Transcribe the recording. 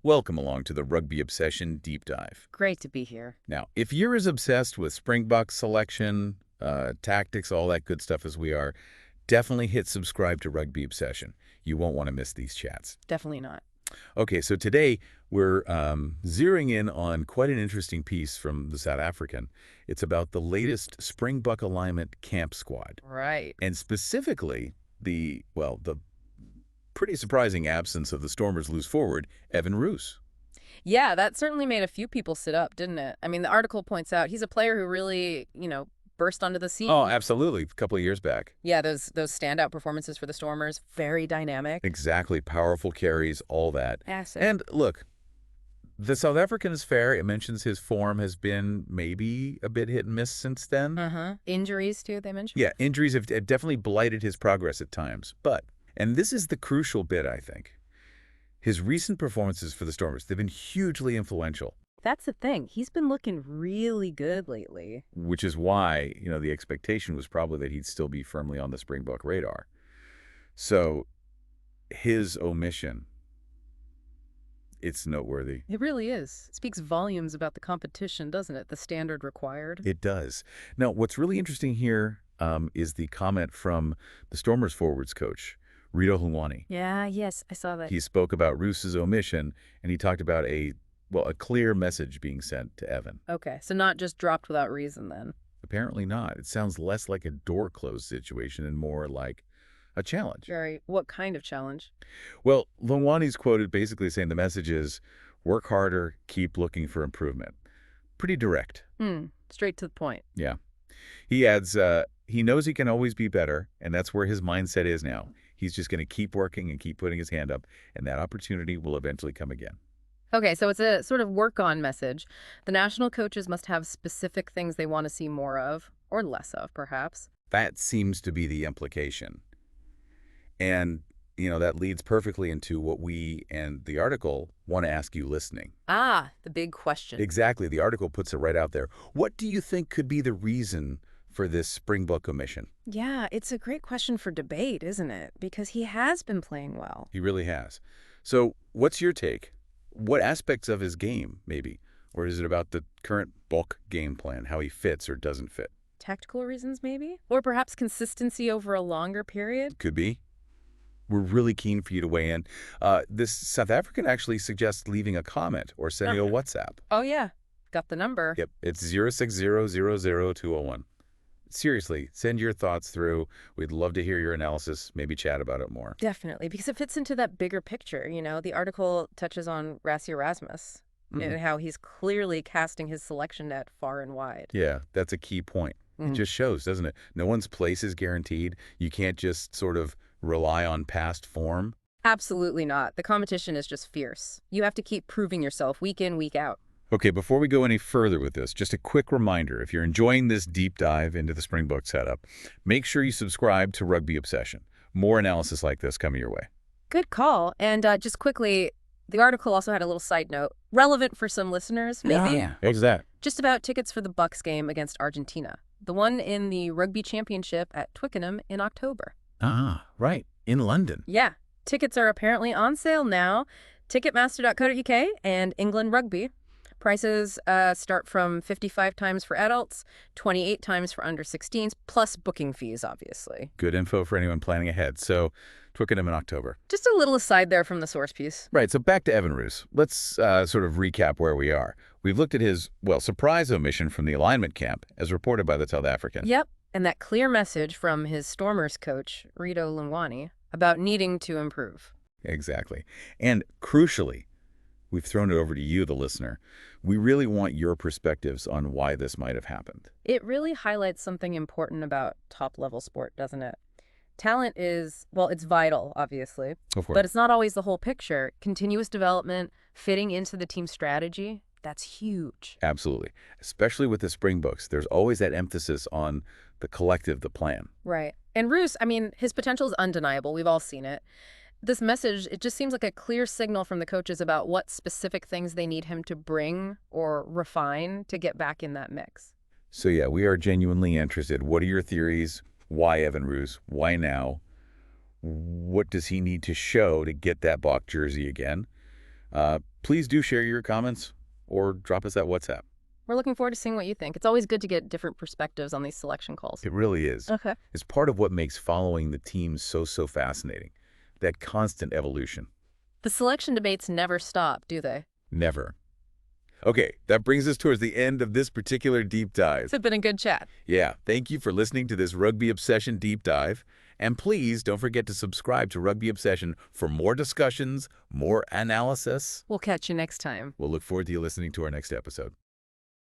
Welcome along to the Rugby Obsession Deep Dive. Great to be here. Now, if you're as obsessed with Springbok selection, tactics, all that good stuff as we are, definitely hit subscribe to Rugby Obsession. You won't want to miss these chats. Definitely not. Okay, so today we're zeroing in on quite an interesting piece from the South African. It's about the latest Springbok alignment camp squad. Right. And specifically the pretty surprising absence of the Stormers' loose forward, Evan Roos. Yeah, that certainly made a few people sit up, didn't it? I mean, the article points out he's a player who really, burst onto the scene. Oh, absolutely. A couple of years back. Yeah, those standout performances for the Stormers, very dynamic. Exactly. Powerful carries, all that. Asset. And look, the South African is fair. It mentions his form has been maybe a bit hit and miss since then. Injuries, too, they mentioned? Yeah, injuries have definitely blighted his progress at times. But, and this is the crucial bit, I think, his recent performances for the Stormers, they've been hugely influential. That's the thing. He's been looking really good lately. Which is why, the expectation was probably that he'd still be firmly on the Springbok radar. So his omission, it's noteworthy. It really is. It speaks volumes about the competition, doesn't it? The standard required. It does. Now, what's really interesting here is the comment from the Stormers forwards coach, RITO HLUNGWANI. Yes, I saw that. He spoke about Roos's omission, and he talked about a clear message being sent to Evan. Okay, so not just dropped without reason then. Apparently not. It sounds less like a door-closed situation and more like a challenge. What kind of challenge? Well, HLUNGWANI's quoted basically saying the message is, work harder, keep looking for improvement. Pretty direct. Straight to the point. Yeah. He adds, he knows he can always be better, and that's where his mindset is now. He's just going to keep working and keep putting his hand up, and that opportunity will eventually come again. Okay, so it's a sort of work-on message. The national coaches must have specific things they want to see more of, or less of, perhaps. That seems to be the implication. And, that leads perfectly into what we and the article want to ask you listening. Ah, the big question. Exactly. The article puts it right out there. What do you think could be the reason for this Springbok omission? Yeah, it's a great question for debate, isn't it? Because he has been playing well. He really has. So what's your take? What aspects of his game, maybe? Or is it about the current Bokke game plan, how he fits or doesn't fit? Tactical reasons, maybe? Or perhaps consistency over a longer period? Could be. We're really keen for you to weigh in. This South African actually suggests leaving a comment or sending a WhatsApp. Oh, yeah. Got the number. Yep. It's 060000201. Seriously, send your thoughts through. We'd love to hear your analysis, maybe chat about it more. Definitely, because it fits into that bigger picture. The article touches on Rassie Erasmus and how he's clearly casting his selection net far and wide. Yeah, that's a key point. It just shows, doesn't it? No one's place is guaranteed. You can't just sort of rely on past form. Absolutely not. The competition is just fierce. You have to keep proving yourself week in, week out. Okay, before we go any further with this, just a quick reminder, if you're enjoying this deep dive into the Springbok setup, make sure you subscribe to Rugby Obsession. More analysis like this coming your way. Good call. And just quickly, the article also had a little side note, relevant for some listeners, maybe. Yeah, what's that? Just about tickets for the Bucks game against Argentina, the one in the Rugby Championship at Twickenham in October. Ah, right, in London. Yeah, tickets are apparently on sale now. Ticketmaster.co.uk and England Rugby. Prices start from 55 times for adults, 28 times for under 16s, plus booking fees, obviously. Good info for anyone planning ahead. So, Twickenham in October. Just a little aside there from the source piece. Right, so back to Evan Roos. Let's sort of recap where we are. We've looked at his, surprise omission from the alignment camp, as reported by the South African. Yep, and that clear message from his Stormers coach, RITO HLUNGWANI, about needing to improve. Exactly. And crucially, we've thrown it over to you, the listener. We really want your perspectives on why this might have happened. It really highlights something important about top-level sport, doesn't it? Talent is, it's vital, obviously. Of course. But it's not always the whole picture. Continuous development, fitting into the team strategy, that's huge. Absolutely. Especially with the Springboks, there's always that emphasis on the collective, the plan. Right. And Roos, his potential is undeniable. We've all seen it. This message, it just seems like a clear signal from the coaches about what specific things they need him to bring or refine to get back in that mix. So yeah, we are genuinely interested. What are your theories? Why Evan Roos? Why now? What does he need to show to get that Bokke jersey again? Please do share your comments or drop us that WhatsApp. We're looking forward to seeing what you think. It's always good to get different perspectives on these selection calls. It really is. Okay. It's part of what makes following the teams so fascinating. That constant evolution. The selection debates never stop, do they? Never. Okay, that brings us towards the end of this particular deep dive. It's been a good chat. Yeah, thank you for listening to this Rugby Obsession deep dive. And please don't forget to subscribe to Rugby Obsession for more discussions, more analysis. We'll catch you next time. We'll look forward to you listening to our next episode.